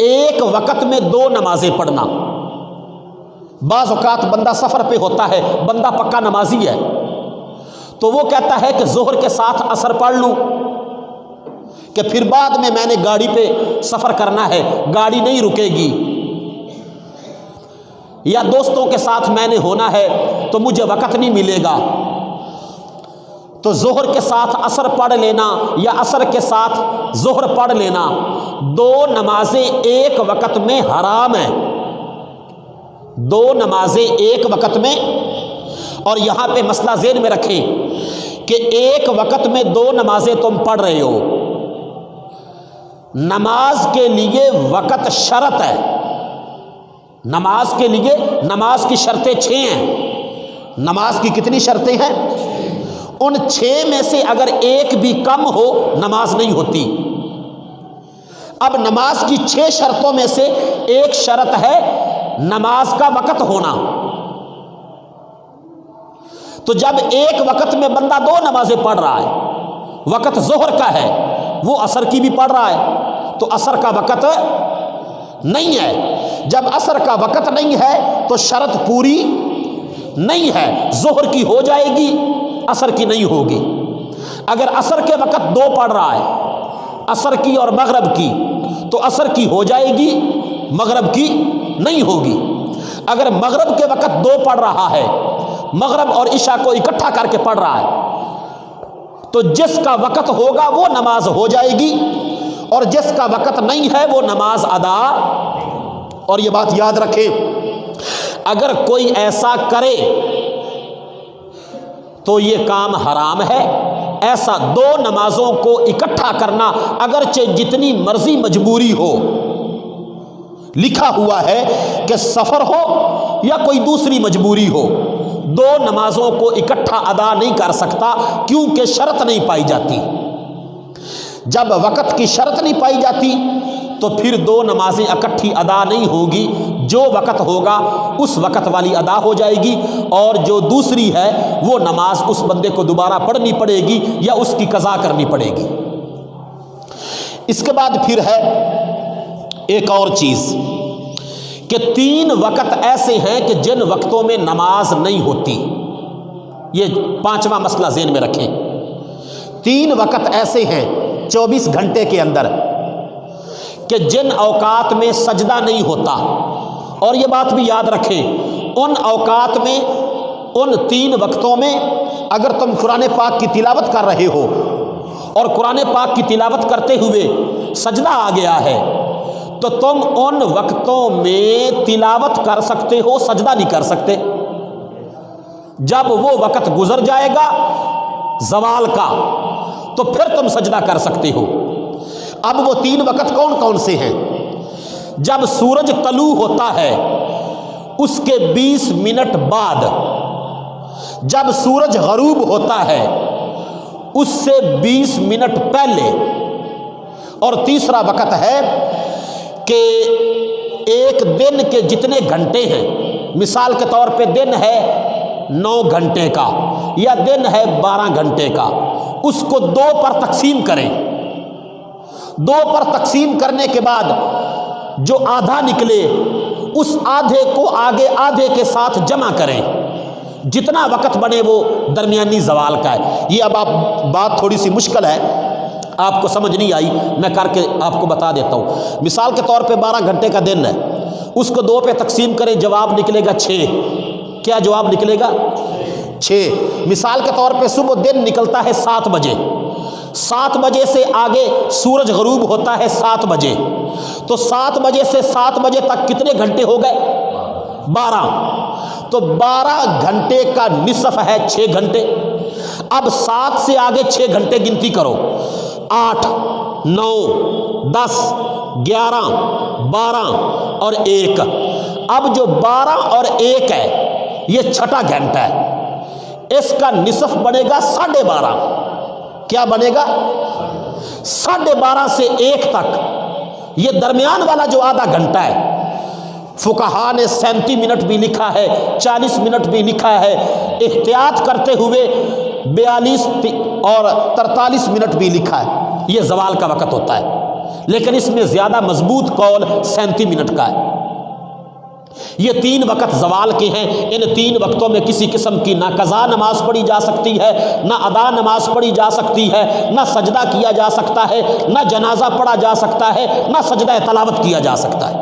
ایک وقت میں 2 نمازیں پڑھنا. بعض اوقات بندہ سفر پہ ہوتا ہے، بندہ پکا نمازی ہے، تو وہ کہتا ہے کہ ظہر کے ساتھ عصر پڑھ لوں کہ پھر بعد میں نے گاڑی پہ سفر کرنا ہے، گاڑی نہیں رکے گی، یا دوستوں کے ساتھ میں نے ہونا ہے تو مجھے وقت نہیں ملے گا، تو ظہر کے ساتھ عصر پڑھ لینا یا عصر کے ساتھ ظہر پڑھ لینا. 2 نمازیں ایک وقت میں حرام ہیں. 2 نمازیں ایک وقت میں. اور یہاں پہ مسئلہ ذہن میں رکھیں کہ ایک وقت میں 2 نمازیں تم پڑھ رہے ہو. نماز کے لیے وقت شرط ہے. نماز کے لیے نماز کی شرطیں 6 ہیں. نماز کی کتنی شرطیں ہیں؟ ان 6 میں سے اگر ایک بھی کم ہو نماز نہیں ہوتی. اب نماز کی 6 شرطوں میں سے ایک شرط ہے نماز کا وقت ہونا. تو جب ایک وقت میں بندہ 2 نمازیں پڑھ رہا ہے، وقت ظہر کا ہے، وہ عصر کی بھی پڑھ رہا ہے، تو عصر کا وقت نہیں ہے. جب عصر کا وقت نہیں ہے تو شرط پوری نہیں ہے. ظہر کی ہو جائے گی، عصر کی نہیں ہوگی. اگر عصر کے وقت 2 پڑھ رہا ہے، عصر کی اور مغرب کی، تو عصر کی ہو جائے گی، مغرب کی نہیں ہوگی. اگر مغرب کے وقت 2 پڑھ رہا ہے، مغرب اور عشاء کو اکٹھا کر کے پڑھ رہا ہے، تو جس کا وقت ہوگا وہ نماز ہو جائے گی، اور جس کا وقت نہیں ہے وہ نماز ادا. اور یہ بات یاد رکھیں، اگر کوئی ایسا کرے تو یہ کام حرام ہے. ایسا 2 نمازوں کو اکٹھا کرنا، اگرچہ جتنی مرضی مجبوری ہو، لکھا ہوا ہے کہ سفر ہو یا کوئی دوسری مجبوری ہو، 2 نمازوں کو اکٹھا ادا نہیں کر سکتا، کیونکہ شرط نہیں پائی جاتی. جب وقت کی شرط نہیں پائی جاتی تو پھر 2 نمازیں اکٹھی ادا نہیں ہوگی. جو وقت ہوگا اس وقت والی ادا ہو جائے گی، اور جو دوسری ہے وہ نماز اس بندے کو دوبارہ پڑھنی پڑے گی یا اس کی قضا کرنی پڑے گی. اس کے بعد پھر ہے ایک اور چیز کہ 3 وقت ایسے ہیں کہ جن وقتوں میں نماز نہیں ہوتی. یہ 5واں مسئلہ ذہن میں رکھیں. 3 وقت ایسے ہیں 24 گھنٹے کے اندر کہ جن اوقات میں سجدہ نہیں ہوتا. اور یہ بات بھی یاد رکھیں، ان اوقات میں، ان 3 وقتوں میں اگر تم قرآن پاک کی تلاوت کر رہے ہو اور قرآن پاک کی تلاوت کرتے ہوئے سجدہ آ گیا ہے، تو تم ان وقتوں میں تلاوت کر سکتے ہو، سجدہ نہیں کر سکتے. جب وہ وقت گزر جائے گا زوال کا تو پھر تم سجدہ کر سکتے ہو. اب وہ 3 وقت کون کون سے ہیں؟ جب سورج طلوع ہوتا ہے اس کے 20 منٹ بعد، جب سورج غروب ہوتا ہے اس سے 20 منٹ پہلے، اور تیسرا وقت ہے کہ ایک دن کے جتنے گھنٹے ہیں، مثال کے طور پہ دن ہے 9 گھنٹے کا یا دن ہے 12 گھنٹے کا، اس کو 2 پر تقسیم کریں. 2 پر تقسیم کرنے کے بعد جو آدھا نکلے اس آدھے کو آگے آدھے کے ساتھ جمع کریں. جتنا وقت بنے وہ درمیانی زوال کا ہے. یہ اب بات تھوڑی سی مشکل ہے، آپ کو سمجھ نہیں آئی، میں کر کے آپ کو بتا دیتا ہوں. مثال کے طور پہ 12 گھنٹے کا دن ہے، اس کو 2 پہ تقسیم کریں، جواب نکلے گا 6. کیا جواب نکلے گا؟ 6. مثال کے طور پہ صبح دن نکلتا ہے 7 بجے، 7 بجے سے آگے سورج غروب ہوتا ہے 7 بجے، تو 7 بجے سے 7 بجے تک کتنے گھنٹے ہو گئے؟ 12. تو 12 گھنٹے کا نصف ہے 6 گھنٹے. اب 7 سے آگے 6 گھنٹے گنتی کرو، 8 9 10 11 12 اور 1. اب جو 12 اور 1 ہے یہ 6واں گھنٹہ ہے، اس کا نصف بنے گا 12.5. کیا بنے گا؟ 12.5 سے 1 تک، یہ درمیان والا جو آدھا گھنٹہ ہے، فقہاء نے 37 منٹ بھی لکھا ہے، 40 منٹ بھی لکھا ہے، احتیاط کرتے ہوئے 42 اور 43 منٹ بھی لکھا ہے. یہ زوال کا وقت ہوتا ہے. لیکن اس میں زیادہ مضبوط قول 37 منٹ کا ہے۔ یہ 3 وقت زوال کے ہیں، ان 3 وقتوں میں کسی قسم کی نہ قضا نماز پڑھی جا سکتی ہے، نہ ادا نماز پڑھی جا سکتی ہے، نہ سجدہ کیا جا سکتا ہے، نہ جنازہ پڑھا جا سکتا ہے، نہ سجدہ تلاوت کیا جا سکتا ہے۔